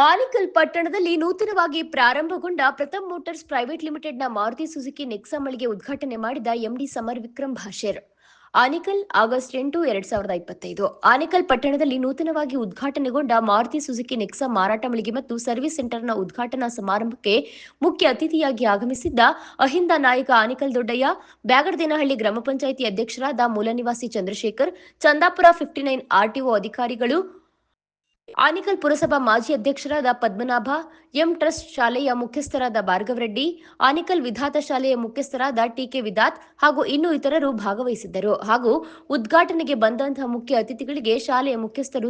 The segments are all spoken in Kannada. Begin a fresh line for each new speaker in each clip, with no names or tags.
ಆನೇಕಲ್ ಪಟ್ಟಣದಲ್ಲಿ ನೂತನವಾಗಿ ಪ್ರಾರಂಭಗೊಂಡ ಪ್ರಥಮ್ ಮೋಟಾರ್ಸ್ ಪ್ರೈವೇಟ್ ಲಿಮಿಟೆಡ್ನ ಮಾರುತಿ ಸುಜುಕಿ ನೆಕ್ಸಾ ಮಳಿಗೆ ಉದ್ಘಾಟನೆ ಮಾಡಿದ ಎಂಡಿ ಸಮರ್ ವಿಕ್ರಮ್ ಭಾಷೇರ್. ಆನೇಕಲ್ ಆಗಸ್ಟ್ 8, 2025. ಆನೇಕಲ್ ಪಟ್ಟಣದಲ್ಲಿ ನೂತನವಾಗಿ ಉದ್ಘಾಟನೆಗೊಂಡ ಮಾರುತಿ ಸುಜುಕಿ ನೆಕ್ಸಾ ಮಾರಾಟ ಮಳಿಗೆ ಮತ್ತು ಸರ್ವಿಸ್ ಸೆಂಟರ್ನ ಉದ್ಘಾಟನಾ ಸಮಾರಂಭಕ್ಕೆ ಮುಖ್ಯ ಅತಿಥಿಯಾಗಿ ಆಗಮಿಸಿದ್ದ ಅಹಿಂದ ನಾಯಕ ಆನೇಕಲ್ ದೊಡ್ಡಯ್ಯ, ಬ್ಯಾಗಡದೇನಹಳ್ಳಿ ಗ್ರಾಮ ಪಂಚಾಯಿತಿ ಅಧ್ಯಕ್ಷರಾದ ಮೂಲನಿವಾಸಿ ಚಂದ್ರಶೇಖರ್, ಚಂದಾಪುರ 59 ಆರ್ಟಿಒ ಅಧಿಕಾರಿಗಳು, ಆನೇಕಲ್ ಪುರಸಭಾ ಮಾಜಿ ಅಧ್ಯಕ್ಷರಾದ ಪದ್ಮನಾಭ, ಎಂ ಟ್ರಸ್ಟ್ ಶಾಲೆಯ ಮುಖ್ಯಸ್ಥರಾದ ಭಾರ್ಗವರೆಡ್ಡಿ, ಆನೇಕಲ್ ವಿಧಾತ ಶಾಲೆಯ ಮುಖ್ಯಸ್ಥರಾದ ಟಿಕೆ ವಿಧಾತ್ ಹಾಗೂ ಇನ್ನೂ ಇತರರು ಭಾಗವಹಿಸಿದ್ದರು. ಹಾಗೂ ಉದ್ಘಾಟನೆಗೆ ಬಂದಂತಹ ಮುಖ್ಯ ಅತಿಥಿಗಳಿಗೆ ಶಾಲೆಯ ಮುಖ್ಯಸ್ಥರು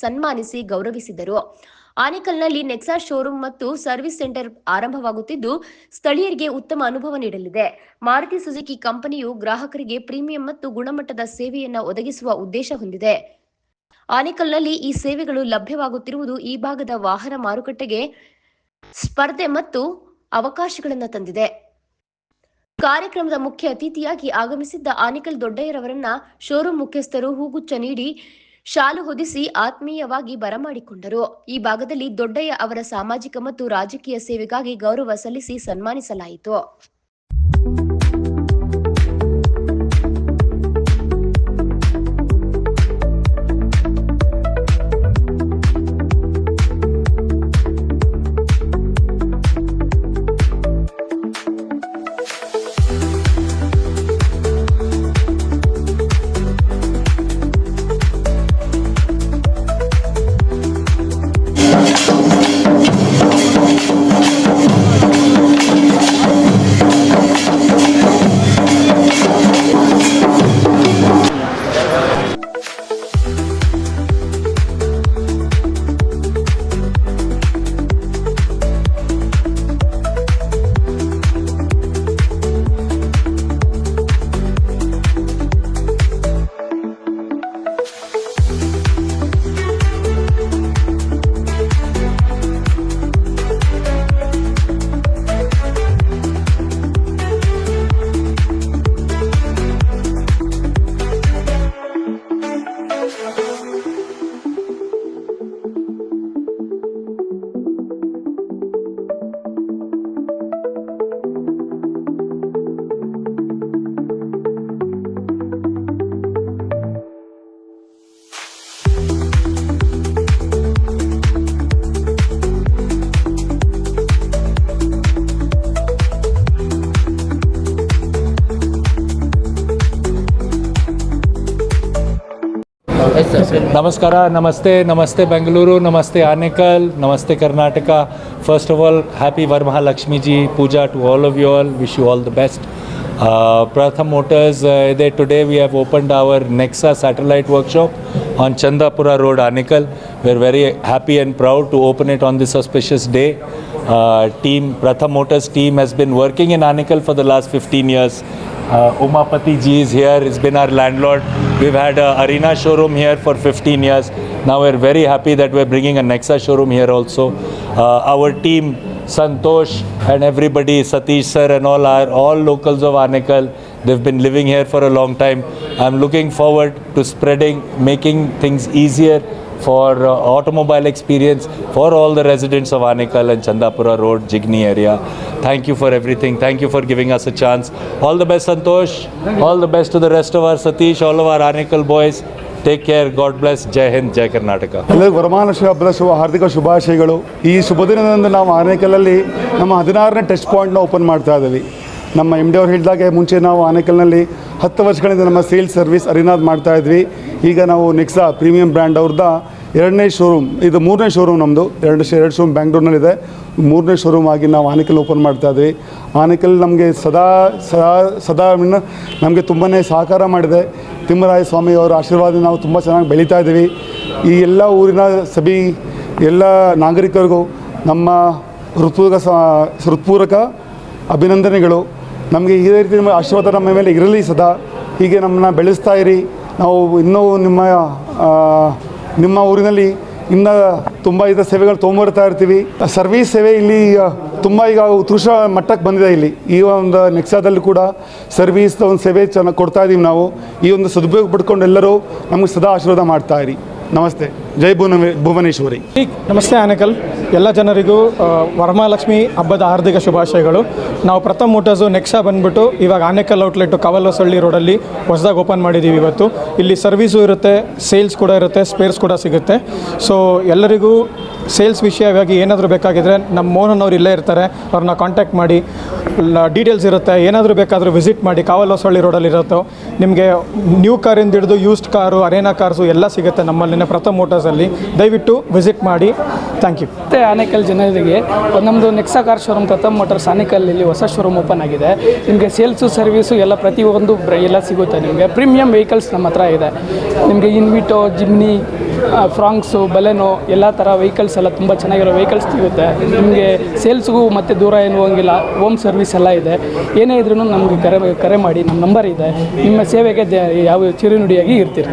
ಸನ್ಮಾನಿಸಿ ಗೌರವಿಸಿದರು. ಆನೇಕಲ್ನಲ್ಲಿ ನೆಕ್ಸಾ ಶೋರೂಮ್ ಮತ್ತು ಸರ್ವಿಸ್ ಸೆಂಟರ್ ಆರಂಭವಾಗುತ್ತಿದ್ದು ಸ್ಥಳೀಯರಿಗೆ ಉತ್ತಮ ಅನುಭವ ನೀಡಲಿದೆ. ಮಾರುತಿ ಸುಜುಕಿ ಕಂಪನಿಯು ಗ್ರಾಹಕರಿಗೆ ಪ್ರೀಮಿಯಂ ಮತ್ತು ಗುಣಮಟ್ಟದ ಸೇವೆಯನ್ನು ಒದಗಿಸುವ ಉದ್ದೇಶ ಹೊಂದಿದೆ. ಆನೇಕಲ್ನಲ್ಲಿ ಈ ಸೇವೆಗಳು ಲಭ್ಯವಾಗುತ್ತಿರುವುದು ಈ ಭಾಗದ ವಾಹನ ಮಾರುಕಟ್ಟೆಗೆ ಸ್ಪರ್ಧೆ ಮತ್ತು ಅವಕಾಶಗಳನ್ನು ತಂದಿದೆ. ಕಾರ್ಯಕ್ರಮದ ಮುಖ್ಯ ಅತಿಥಿಯಾಗಿ ಆಗಮಿಸಿದ್ದ ಆನೇಕಲ್ ದೊಡ್ಡಯ್ಯರವರನ್ನ ಶೋರೂಮ್ ಮುಖ್ಯಸ್ಥರು ಹೂಗುಚ್ಛ ನೀಡಿ ಶಾಲು ಹೊದಿಸಿ ಆತ್ಮೀಯವಾಗಿ ಬರಮಾಡಿಕೊಂಡರು. ಈ ಭಾಗದಲ್ಲಿ ದೊಡ್ಡಯ್ಯ ಅವರ ಸಾಮಾಜಿಕ ಮತ್ತು ರಾಜಕೀಯ ಸೇವೆಗಾಗಿ ಗೌರವ ಸಲ್ಲಿಸಿ ಸನ್ಮಾನಿಸಲಾಯಿತು.
Namaskara, Namaste Bengaluru, Namaste Aanekal, Namaste Karnataka. First of all, happy Varmahalakshmi Ji Puja to all of you all. Wish you all the best. Pratham Motors, today we have opened our Nexa satellite workshop on Chandapura Road, Aanekal. We are very happy and proud to open it on this auspicious day. Pratham Motors team has been working in Aanekal for the last 15 years. Umapati Ji is here, he's been our landlord. We've had a Arena showroom here for 15 years. Now we're very happy that we're bringing a Nexa showroom here also. Our team, Santosh and everybody, Satish sir and all locals of Aanekal, they've been living here for a long time. I'm looking forward to spreading, making things easier for automobile experience for all the residents of Aanekal and Chandapura Road, Jigni area. Thank you for everything. Thank you for giving us a chance. All the best, Santosh. All the best to the rest of our Satish, all of our Aanekal boys. Take care. God bless. Jai Hind, Jai Karnataka.
ಎಲ್ಲರಿಗೂ ವರಮಹಾಲಕ್ಷ್ಮಿ ಹಬ್ಬದ ಹಾರ್ದಿಕ ಶುಭಾಶಯಗಳು. ಈ ಶುಭ ದಿನದಂದು ನಾವು ಆನೇಕಲಲ್ಲಿ ನಮ್ಮ 16ನೇ ಟಚ್ ಪಾಯಿಂಟ್ನ ಓಪನ್ ಮಾಡ್ತಾ ಇದ್ದೀವಿ. ನಮ್ಮ MD ಅವರು ಹೇಳಿದಾಗೆ ಮುಂಚೆ ನಾವು ಆನೇಕಲ್ನಲ್ಲಿ 10 ವರ್ಷಗಳಿಂದ ನಮ್ಮ ಸೇಲ್ಸ್ ಸರ್ವಿಸ್ ಅರಿನಾದ್ ಮಾಡ್ತಾ ಇದ್ವಿ. ಈಗ ನಾವು ನೆಕ್ಸಾ ಪ್ರೀಮಿಯಂ ಬ್ರ್ಯಾಂಡ್ ಅವ್ರದ್ದು 2ನೇ ಶೋರೂಮ್, ಇದು 3ನೇ ಶೋರೂಮ್ ನಮ್ಮದು. 2 ಶೋರೂಮ್ ಬ್ಯಾಂಗ್ಳೂರ್ನಲ್ಲಿದೆ. 3ನೇ ಶೋರೂಮ್ ಆಗಿ ನಾವು ಆನೇಕಲ್ ಓಪನ್ ಮಾಡ್ತಾ ಇದ್ವಿ. ಆನೇಕಲ್ ನಮಗೆ ಸದಾ ನಮಗೆ ತುಂಬಾ ಸಹಕಾರ ಮಾಡಿದೆ. ತಿಮ್ಮರಾಯ ಸ್ವಾಮಿ ಅವರ ಆಶೀರ್ವಾದ ನಾವು ತುಂಬ ಚೆನ್ನಾಗಿ ಬೆಳೀತಾ ಇದ್ದೀವಿ. ಈ ಎಲ್ಲ ಊರಿನ ಎಲ್ಲ ನಾಗರಿಕರಿಗೂ ನಮ್ಮ ಹೃತ್ಪೂರ್ವಕ ಅಭಿನಂದನೆಗಳು. ನಮಗೆ ಇದೇ ರೀತಿ ನಿಮ್ಮ ಆಶೀರ್ವಾದ ನಮ್ಮ ಮೇಲೆ ಇರಲಿ ಸದಾ. ಹೀಗೆ ನಮ್ಮನ್ನ ಬೆಳೆಸ್ತಾ ಇರಿ. ನಾವು ಇನ್ನೂ ನಿಮ್ಮ ಊರಿನಲ್ಲಿ ಇನ್ನು ತುಂಬ ಇತರ ಸೇವೆಗಳು ತೊಗೊಂಬರ್ತಾ ಇರ್ತೀವಿ. ಸರ್ವೀಸ್ ಸೇವೆ ಇಲ್ಲಿ ತುಂಬ ಈಗ ಉತ್ಕೃಷ್ಟ ಮಟ್ಟಕ್ಕೆ ಬಂದಿದೆ. ಇಲ್ಲಿ ಈ ಒಂದು ನೆಕ್ಸಾದಲ್ಲಿ ಕೂಡ ಸರ್ವೀಸ್ ಒಂದು ಸೇವೆ ಚೆನ್ನಾಗಿ ಕೊಡ್ತಾ ಇದ್ದೀವಿ ನಾವು. ಈ ಒಂದು ಸದುಪಯೋಗ ಪಡ್ಕೊಂಡು ಎಲ್ಲರೂ ನಮಗೆ ಸದಾ ಆಶೀರ್ವಾದ ಮಾಡ್ತಾ ಇರಿ. ನಮಸ್ತೆ. ಜೈ ಭುವನೇಶ್ವರಿ.
ನಮಸ್ತೆ ಆನೇಕಲ್ ಎಲ್ಲ ಜನರಿಗೂ ವರಮಹಾಲಕ್ಷ್ಮಿ ಹಬ್ಬದ ಹಾರ್ದಿಕ ಶುಭಾಶಯಗಳು. ನಾವು ಪ್ರಥಮ್ ಮೋಟರ್ಸು ನೆಕ್ಸಾ ಬಂದ್ಬಿಟ್ಟು ಇವಾಗ ಆನೇಕಲ್ ಔಟ್ಲೆಟ್ಟು ಕವಲಸಳ್ಳಿ ರೋಡಲ್ಲಿ ಹೊಸದಾಗಿ ಓಪನ್ ಮಾಡಿದ್ದೀವಿ ಇವತ್ತು. ಇಲ್ಲಿ ಸರ್ವಿಸು ಇರುತ್ತೆ, ಸೇಲ್ಸ್ ಕೂಡ ಇರುತ್ತೆ, ಸ್ಪೇರ್ಸ್ ಕೂಡ ಸಿಗುತ್ತೆ. ಸೊ ಎಲ್ಲರಿಗೂ ಸೇಲ್ಸ್ ವಿಷಯವಾಗಿ ಏನಾದರೂ ಬೇಕಾಗಿದ್ದರೆ ನಮ್ಮ ಮೋಹನ್ ಅವ್ರು ಇಲ್ಲೇ ಇರ್ತಾರೆ, ಅವ್ರನ್ನ ಕಾಂಟ್ಯಾಕ್ಟ್ ಮಾಡಿ. ಡೀಟೇಲ್ಸ್ ಇರುತ್ತೆ, ಏನಾದರೂ ಬೇಕಾದರೂ ವಿಸಿಟ್ ಮಾಡಿ. ಕಾವಲಹೊಸಳ್ಳಿ ರೋಡಲ್ಲಿ ಇರುತ್ತೆ. ನಿಮಗೆ ನ್ಯೂ ಕಾರಿಂದ ಹಿಡಿದು ಯೂಸ್ಡ್ ಕಾರು, ಅರೇನಾ ಕಾರ್ಸು ಎಲ್ಲ ಸಿಗುತ್ತೆ ನಮ್ಮಲ್ಲಿನ ಪ್ರಥಮ್ ಮೋಟರ್ಸಲ್ಲಿ. ದಯವಿಟ್ಟು ವಿಸಿಟ್ ಮಾಡಿ. Thank you.
ಮತ್ತು ಆನೇಕಲ್ ಜನರಿಗೆ ನಮ್ಮದು Nexa car showroom Pratham Motors ಆನೇಕಲ್ಲಲ್ಲಿ ಹೊಸ ಶೋರೂಮ್ ಓಪನ್ ಆಗಿದೆ. ನಿಮಗೆ ಸೇಲ್ಸು ಸರ್ವಿಸು ಎಲ್ಲ ಪ್ರತಿಯೊಂದು ಎಲ್ಲ ಸಿಗುತ್ತೆ. ನಿಮಗೆ ಪ್ರೀಮಿಯಂ ವೆಹಿಕಲ್ಸ್ ನಮ್ಮ ಹತ್ರ ಇದೆ. ನಿಮಗೆ ಇನ್ವಿಟೋ, ಜಿಮ್ನಿ, ಫ್ರಾಂಕ್ಸು, ಬಲೆನೋ ಎಲ್ಲ ಥರ ವೆಹಿಕಲ್ಸ್ ಎಲ್ಲ ತುಂಬ ಚೆನ್ನಾಗಿರೋ ವೆಹಿಕಲ್ಸ್ ಸಿಗುತ್ತೆ. ನಿಮಗೆ ಸೇಲ್ಸ್ಗೂ ಮತ್ತು ದೂರ ಏನು ಹೋಗಿಲ್ಲ, ಹೋಮ್ ಸರ್ವಿಸ್ ಎಲ್ಲ ಇದೆ. ಏನೇ ಇದ್ರೂ ನಮಗೆ ಕರೆ ಮಾಡಿ. ನಮ್ಮ ನಂಬರ್ ಇದೆ. ನಿಮ್ಮ ಸೇವೆಗೆ ಯಾವ ಚಿರುನುಡಿಯಾಗಿ ಇರ್ತೀರಿ.